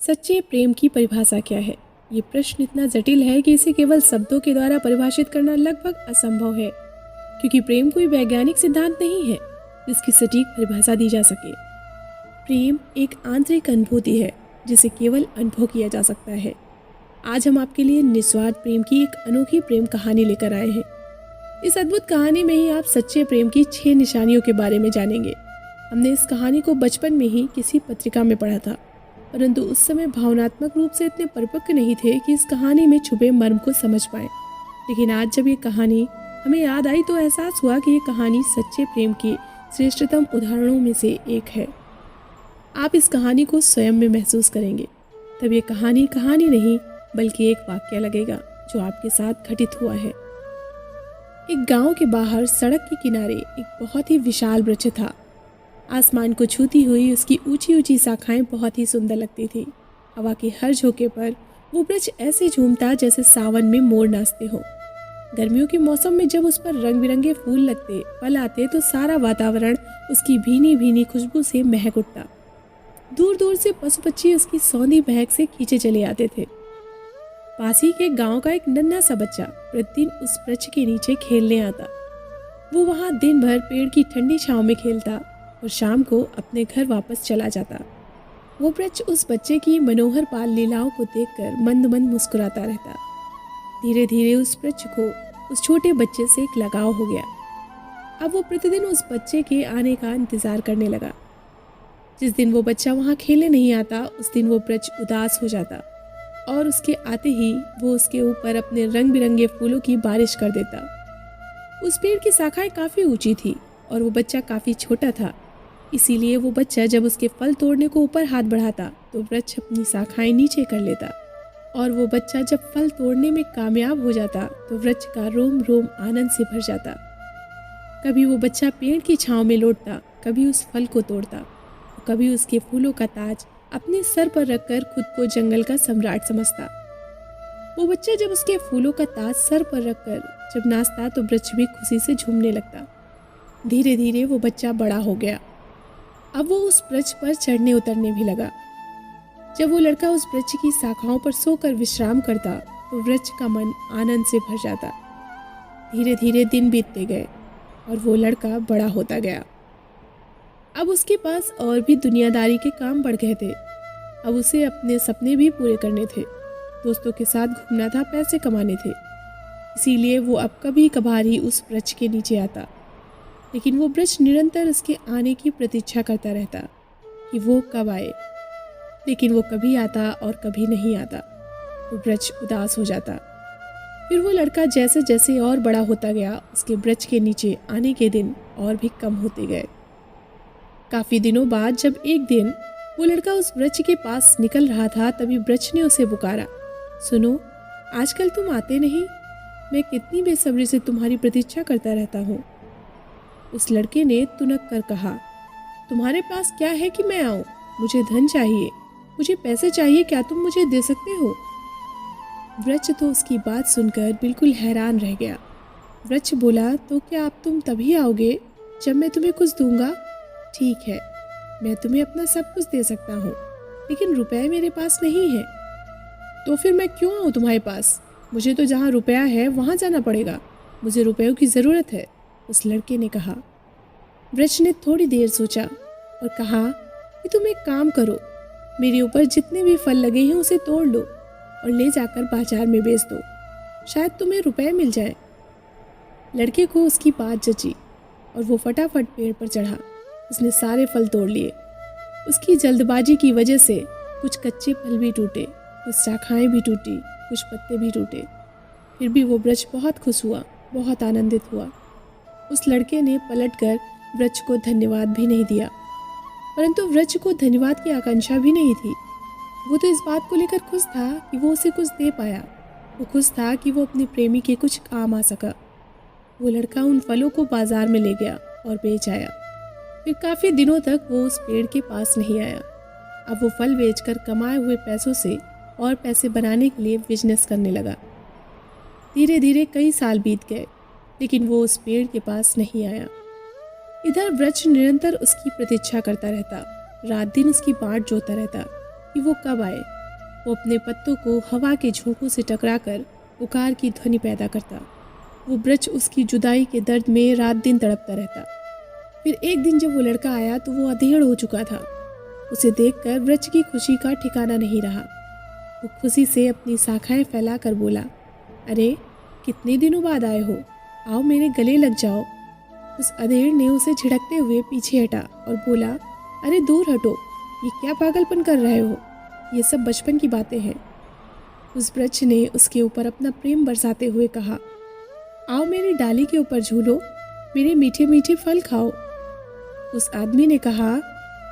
सच्चे प्रेम की परिभाषा क्या है? ये प्रश्न इतना जटिल है कि इसे केवल शब्दों के द्वारा परिभाषित करना लगभग असंभव है, क्योंकि प्रेम कोई वैज्ञानिक सिद्धांत नहीं है जिसकी सटीक परिभाषा दी जा सके। प्रेम एक आंतरिक अनुभूति है जिसे केवल अनुभव किया जा सकता है। आज हम आपके लिए निस्वार्थ प्रेम की एक अनोखी प्रेम कहानी लेकर आए हैं। इस अद्भुत कहानी में ही आप सच्चे प्रेम की 6 निशानियों के बारे में जानेंगे। हमने इस कहानी को बचपन में ही किसी पत्रिका में पढ़ा था, परंतु उस समय भावनात्मक रूप से इतने परिपक्व नहीं थे कि इस कहानी में छुपे मर्म को समझ पाएं। लेकिन आज जब ये कहानी हमें याद आई तो एहसास हुआ कि ये कहानी सच्चे प्रेम के श्रेष्ठतम उदाहरणों में से एक है। आप इस कहानी को स्वयं में महसूस करेंगे, तब ये कहानी कहानी नहीं बल्कि एक वाक्य लगेगा जो आपके साथ घटित हुआ है। एक गांव के बाहर सड़क के किनारे एक बहुत ही विशाल वृक्ष था। आसमान को छूती हुई उसकी ऊंची ऊंची शाखाएं बहुत ही सुंदर लगती थी। हवा के हर झोंके पर वो वृक्ष ऐसे झूमता जैसे सावन में मोर नाचते हो। गर्मियों के मौसम में जब उस पर रंग बिरंगे फूल लगते, फल आते तो सारा वातावरण उसकी भीनी भीनी खुशबू से महक उठता। दूर दूर से पशु पक्षी उसकी सौंधी महक से खींचे चले आते थे। पास ही के गांव का एक नन्हा सा बच्चा प्रतिदिन उस वृक्ष के नीचे खेलने आता। वो वहां दिन भर पेड़ की ठंडी छांव में खेलता और शाम को अपने घर वापस चला जाता। वो वृक्ष उस बच्चे की मनोहर बाल लीलाओं को देखकर मंद मंद मुस्कुराता रहता। धीरे धीरे उस वृक्ष को उस छोटे बच्चे से एक लगाव हो गया। अब वो प्रतिदिन उस बच्चे के आने का इंतजार करने लगा। जिस दिन वो बच्चा वहां खेलने नहीं आता, उस दिन वो वृक्ष उदास हो जाता और उसके आते ही वो उसके ऊपर अपने रंग बिरंगे फूलों की बारिश कर देता। उस पेड़ की शाखाएं काफी ऊंची थी और वो बच्चा काफी छोटा था, इसीलिए वो बच्चा जब उसके फल तोड़ने को ऊपर हाथ बढ़ाता तो वृक्ष अपनी शाखाएं नीचे कर लेता, और वो बच्चा जब फल तोड़ने में कामयाब हो जाता तो वृक्ष का रोम रोम आनंद से भर जाता। कभी वो बच्चा पेड़ की छांव में लौटता, कभी उस फल को तोड़ता, कभी उसके फूलों का ताज अपने सर पर रखकर खुद को जंगल का सम्राट समझता। वो बच्चा जब उसके फूलों का ताज सर पर रखकर जब नाचता तो वृक्ष भी खुशी से झूमने लगता। धीरे धीरे वो बच्चा बड़ा हो गया। अब वो उस वृक्ष पर चढ़ने उतरने भी लगा। जब वो लड़का उस वृक्ष की शाखाओं पर सोकर विश्राम करता तो वृक्ष का मन आनंद से भर जाता। धीरे धीरे दिन बीतते गए और वो लड़का बड़ा होता गया। अब उसके पास और भी दुनियादारी के काम बढ़ गए थे। अब उसे अपने सपने भी पूरे करने थे, दोस्तों के साथ घूमना था, पैसे कमाने थे। इसीलिए वो अब कभी कभार ही उस वृक्ष के नीचे आता, लेकिन वो वृक्ष निरंतर उसके आने की प्रतीक्षा करता रहता कि वो कब आए। लेकिन वो कभी आता और कभी नहीं आता, तो वृक्ष उदास हो जाता। फिर वो लड़का जैसे जैसे और बड़ा होता गया, उसके वृक्ष के नीचे आने के दिन और भी कम होते गए। काफी दिनों बाद जब एक दिन वो लड़का उस वृक्ष के पास निकल रहा था, तभी वृक्ष ने उसे पुकारा, सुनो, आजकल तुम आते नहीं, मैं कितनी बेसब्री से तुम्हारी प्रतीक्षा करता रहता हूँ। उस लड़के ने तुनक कर कहा, तुम्हारे पास क्या है कि मैं आऊँ? मुझे धन चाहिए, मुझे पैसे चाहिए, क्या तुम मुझे दे सकते हो? वृक्ष तो उसकी बात सुनकर बिल्कुल हैरान रह गया। वृक्ष बोला, तो क्या अब तुम तभी आओगे जब मैं तुम्हें कुछ दूंगा? ठीक है, मैं तुम्हें अपना सब कुछ दे सकता हूँ, लेकिन रुपए मेरे पास नहीं है। तो फिर मैं क्यों आऊँ तुम्हारे पास? मुझे तो जहाँ रुपया है वहाँ जाना पड़ेगा, मुझे रुपयों की ज़रूरत है, उस लड़के ने कहा। वृक्ष ने थोड़ी देर सोचा और कहा कि तुम एक काम करो, मेरे ऊपर जितने भी फल लगे हैं उसे तोड़ लो और ले जाकर बाजार में बेच दो, शायद तुम्हें रुपए मिल जाए। लड़के को उसकी बात जची और वो फटाफट पेड़ पर चढ़ा। उसने सारे फल तोड़ लिए। उसकी जल्दबाजी की वजह से कुछ कच्चे फल भी टूटे, कुछ शाखाएं भी टूटी, कुछ पत्ते भी टूटे। फिर भी वो वृक्ष बहुत खुश हुआ, बहुत आनंदित हुआ। उस लड़के ने पलटकर वृक्ष को धन्यवाद भी नहीं दिया, परंतु वृक्ष को धन्यवाद की आकांक्षा भी नहीं थी। वो तो इस बात को लेकर खुश था कि वो उसे कुछ दे पाया। वो खुश था कि वो अपने प्रेमी के कुछ काम आ सका। वो लड़का उन फलों को बाजार में ले गया और बेच आया। फिर काफ़ी दिनों तक वो उस पेड़ के पास नहीं आया। अब वो फल बेचकर कमाए हुए पैसों से और पैसे बनाने के लिए बिजनेस करने लगा। धीरे धीरे कई साल बीत गए, लेकिन वो उस पेड़ के पास नहीं आया। इधर वृक्ष निरंतर उसकी प्रतीक्षा करता रहता, रात दिन उसकी बाट जोता रहता कि वो कब आए। वो अपने पत्तों को हवा के झोंकों से टकराकर पुकार की ध्वनि पैदा करता। वो वृक्ष उसकी जुदाई के दर्द में रात दिन तड़पता रहता। फिर एक दिन जब वो लड़का आया तो वो अधेड़ हो चुका था। उसे देखकर वृक्ष की खुशी का ठिकाना नहीं रहा। वो खुशी से अपनी शाखाएं फैलाकर बोला, अरे कितने दिनों बाद आए हो, आओ मेरे गले लग जाओ। उस अधेड़ ने उसे झिड़कते हुए पीछे हटा और बोला, अरे दूर हटो, ये क्या पागलपन कर रहे हो, ये सब बचपन की बातें हैं। उस वृक्ष ने उसके ऊपर अपना प्रेम बरसाते हुए कहा, आओ मेरी डाली के ऊपर झूलो, मेरे मीठे मीठे फल खाओ। उस आदमी ने कहा,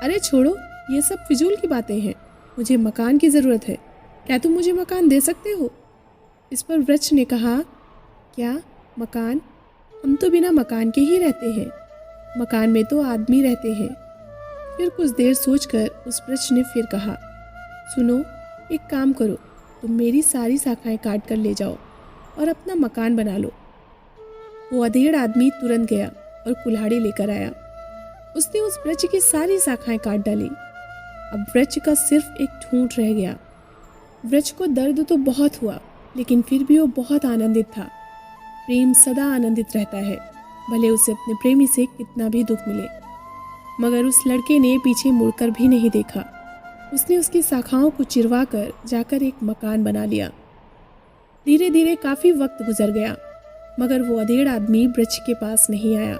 अरे छोड़ो, ये सब फिजूल की बातें हैं, मुझे मकान की ज़रूरत है, क्या तुम मुझे मकान दे सकते हो? इस पर वृक्ष ने कहा, क्या मकान? हम तो बिना मकान के ही रहते हैं, मकान में तो आदमी रहते हैं। फिर कुछ देर सोचकर उस वृक्ष ने फिर कहा, सुनो, एक काम करो, तुम मेरी सारी शाखाएं काट कर ले जाओ और अपना मकान बना लो। वो अधेड़ आदमी तुरंत गया और कुल्हाड़ी लेकर आया। उसने उस वृक्ष की सारी शाखाएं काट डाली। अब वृक्ष का सिर्फ एक ठूंठ रह गया। वृक्ष को दर्द तो बहुत हुआ, लेकिन फिर भी वो बहुत आनंदित था। प्रेम सदा आनंदित रहता है, भले उसे अपने प्रेमी से कितना भी दुख मिले। मगर उस लड़के ने पीछे मुड़कर भी नहीं देखा। उसने उसकी शाखाओं को चिरवा कर जाकर एक मकान बना लिया। धीरे धीरे काफ़ी वक्त गुजर गया, मगर वो अधेड़ आदमी वृक्ष के पास नहीं आया।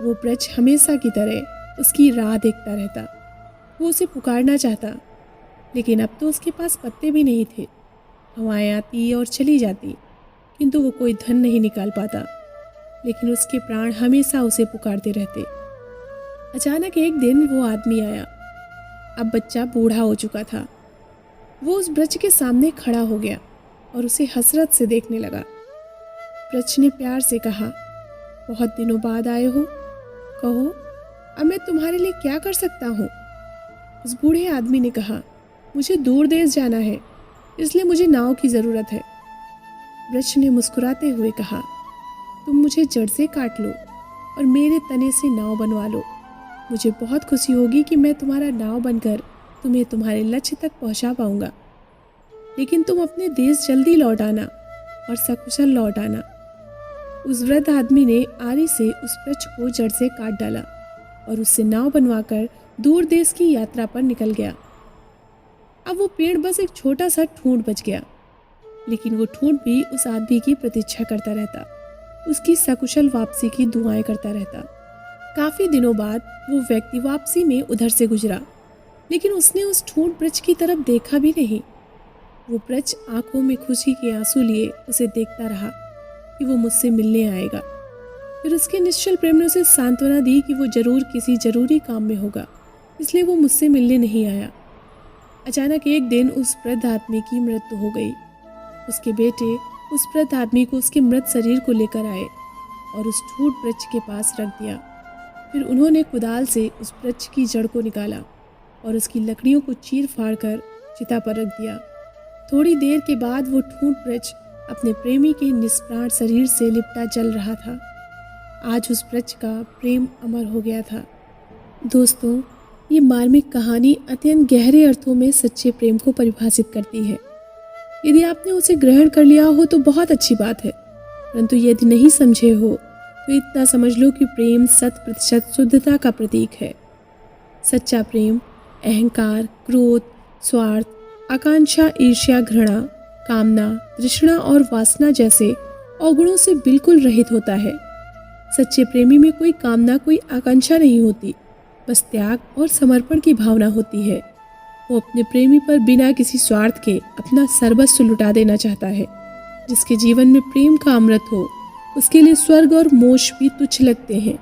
वो वृक्ष हमेशा की तरह उसकी राह देखता रहता। वो उसे पुकारना चाहता, लेकिन अब तो उसके पास पत्ते भी नहीं थे। हवाएं आती और चली जाती, किंतु वो कोई धन नहीं निकाल पाता। लेकिन उसके प्राण हमेशा उसे पुकारते रहते। अचानक एक दिन वो आदमी आया। अब बच्चा बूढ़ा हो चुका था। वो उस वृक्ष के सामने खड़ा हो गया और उसे हसरत से देखने लगा। वृक्ष ने प्यार से कहा, बहुत दिनों बाद आए हो, कहो अब मैं तुम्हारे लिए क्या कर सकता हूँ? उस बूढ़े आदमी ने कहा, मुझे दूर देश जाना है, इसलिए मुझे नाव की ज़रूरत है। वृक्ष ने मुस्कुराते हुए कहा, तुम मुझे जड़ से काट लो और मेरे तने से नाव बनवा लो। मुझे बहुत खुशी होगी कि मैं तुम्हारा नाव बनकर तुम्हें तुम्हारे लक्ष्य तक पहुंचा पाऊंगा। लेकिन तुम अपने देश जल्दी लौट आना और सकुशल लौट आना। उस वृद्ध आदमी ने आरी से उस वृक्ष को जड़ से काट डाला और उससे नाव बनवाकर दूर देश की यात्रा पर निकल गया। अब वो पेड़ बस एक छोटा सा ठूंठ बच गया, लेकिन वो ठूंठ भी उस आदमी की प्रतीक्षा करता रहता, उसकी सकुशल वापसी की दुआएं करता रहता। काफ़ी दिनों बाद वो व्यक्ति वापसी में उधर से गुजरा, लेकिन उसने उस ठूंठ वृक्ष की तरफ देखा भी नहीं। वो वृक्ष आंखों में खुशी के आंसू लिए उसे देखता रहा कि वो मुझसे मिलने आएगा। फिर उसके निश्चल प्रेम ने उसे सांत्वना दी कि वो जरूर किसी जरूरी काम में होगा, इसलिए वो मुझसे मिलने नहीं आया। अचानक एक दिन उस वृद्ध आदमी की मृत्यु हो गई। उसके बेटे उस वृद्ध आदमी को उसके मृत शरीर को लेकर आए और उस ठूंठ वृक्ष के पास रख दिया। फिर उन्होंने कुदाल से उस वृक्ष की जड़ को निकाला और उसकी लकड़ियों को चीर फाड़ कर चिता पर रख दिया। थोड़ी देर के बाद वो ठूंठ वृक्ष अपने प्रेमी के निष्प्राण शरीर से लिपटा जल रहा था। आज उस वृक्ष का प्रेम अमर हो गया था। दोस्तों, ये मार्मिक कहानी अत्यंत गहरे अर्थों में सच्चे प्रेम को परिभाषित करती है। यदि आपने उसे ग्रहण कर लिया हो तो बहुत अच्छी बात है, परंतु यदि नहीं समझे हो तो इतना समझ लो कि प्रेम 100% शुद्धता का प्रतीक है। सच्चा प्रेम अहंकार, क्रोध, स्वार्थ, आकांक्षा, ईर्ष्या, घृणा, कामना, तृष्णा और वासना जैसे अवगुणों से बिल्कुल रहित होता है। सच्चे प्रेमी में कोई कामना, कोई आकांक्षा नहीं होती, बस त्याग और समर्पण की भावना होती है। वो अपने प्रेमी पर बिना किसी स्वार्थ के अपना सर्वस्व लुटा देना चाहता है। जिसके जीवन में प्रेम का अमृत हो, उसके लिए स्वर्ग और मोक्ष भी तुच्छ लगते हैं।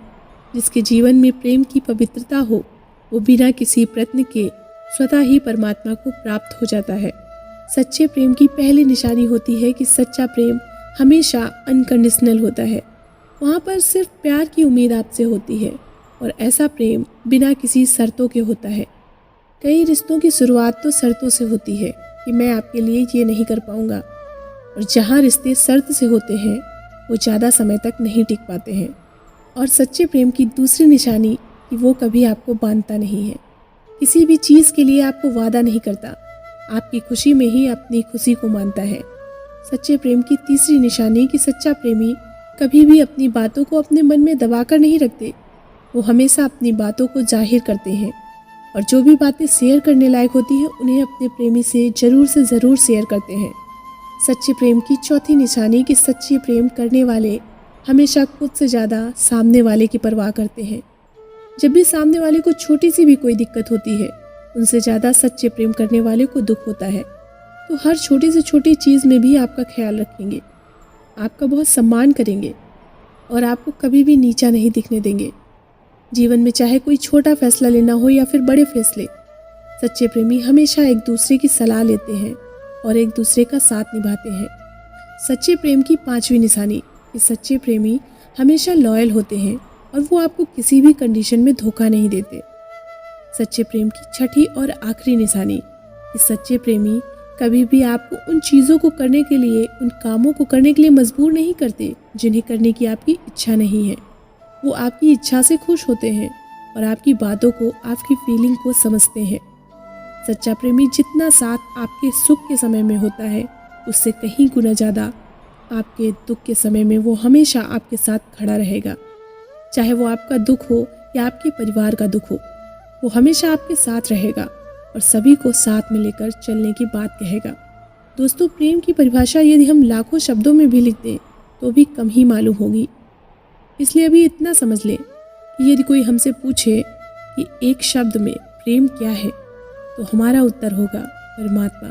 जिसके जीवन में प्रेम की पवित्रता हो, वो बिना किसी प्रयत्न के स्वतः ही परमात्मा को प्राप्त हो जाता है। सच्चे प्रेम की पहली निशानी होती है कि सच्चा प्रेम हमेशा अनकंडीशनल होता है। वहाँ पर सिर्फ प्यार की उम्मीद आपसे होती है और ऐसा प्रेम बिना किसी शर्तों के होता है। कई रिश्तों की शुरुआत तो शर्तों से होती है कि मैं आपके लिए ये नहीं कर पाऊंगा, और जहाँ रिश्ते शर्त से होते हैं वो ज़्यादा समय तक नहीं टिक पाते हैं। और सच्चे प्रेम की दूसरी निशानी कि वो कभी आपको बांधता नहीं है। किसी भी चीज़ के लिए आपको वादा नहीं करता, आपकी खुशी में ही अपनी खुशी को मानता है। सच्चे प्रेम की तीसरी निशानी कि सच्चा प्रेमी कभी भी अपनी बातों को अपने मन में दबाकर नहीं रखते। वो हमेशा अपनी बातों को जाहिर करते हैं और जो भी बातें शेयर करने लायक होती हैं उन्हें अपने प्रेमी से ज़रूर शेयर करते हैं। सच्चे प्रेम की चौथी निशानी कि सच्चे प्रेम करने वाले हमेशा खुद से ज़्यादा सामने वाले की परवाह करते हैं। जब भी सामने वाले को छोटी सी भी कोई दिक्कत होती है, उनसे ज़्यादा सच्चे प्रेम करने वाले को दुख होता है। तो हर छोटी से छोटी चीज़ में भी आपका ख्याल रखेंगे, आपका बहुत सम्मान करेंगे और आपको कभी भी नीचा नहीं दिखने देंगे। जीवन में चाहे कोई छोटा फैसला लेना हो या फिर बड़े फैसले, सच्चे प्रेमी हमेशा एक दूसरे की सलाह लेते हैं और एक दूसरे का साथ निभाते हैं। सच्चे प्रेम की पांचवी निशानी कि सच्चे प्रेमी हमेशा लॉयल होते हैं और वो आपको किसी भी कंडीशन में धोखा नहीं देते। सच्चे प्रेम की छठी और आखिरी निशानी कि सच्चे प्रेमी कभी भी आपको उन चीज़ों को करने के लिए, उन कामों को करने के लिए मजबूर नहीं करते जिन्हें करने की आपकी इच्छा नहीं है। वो आपकी इच्छा से खुश होते हैं और आपकी बातों को, आपकी फीलिंग को समझते हैं। सच्चा प्रेमी जितना साथ आपके सुख के समय में होता है, उससे कहीं गुना ज़्यादा आपके दुख के समय में वो हमेशा आपके साथ खड़ा रहेगा। चाहे वो आपका दुख हो या आपके परिवार का दुख हो, वो हमेशा आपके साथ रहेगा और सभी को साथ में लेकर चलने की बात कहेगा। दोस्तों, प्रेम की परिभाषा यदि हम लाखों शब्दों में भी लिख दें तो भी कम ही मालूम होगी। इसलिए अभी इतना समझ लें कि यदि कोई हमसे पूछे कि एक शब्द में प्रेम क्या है, तो हमारा उत्तर होगा परमात्मा।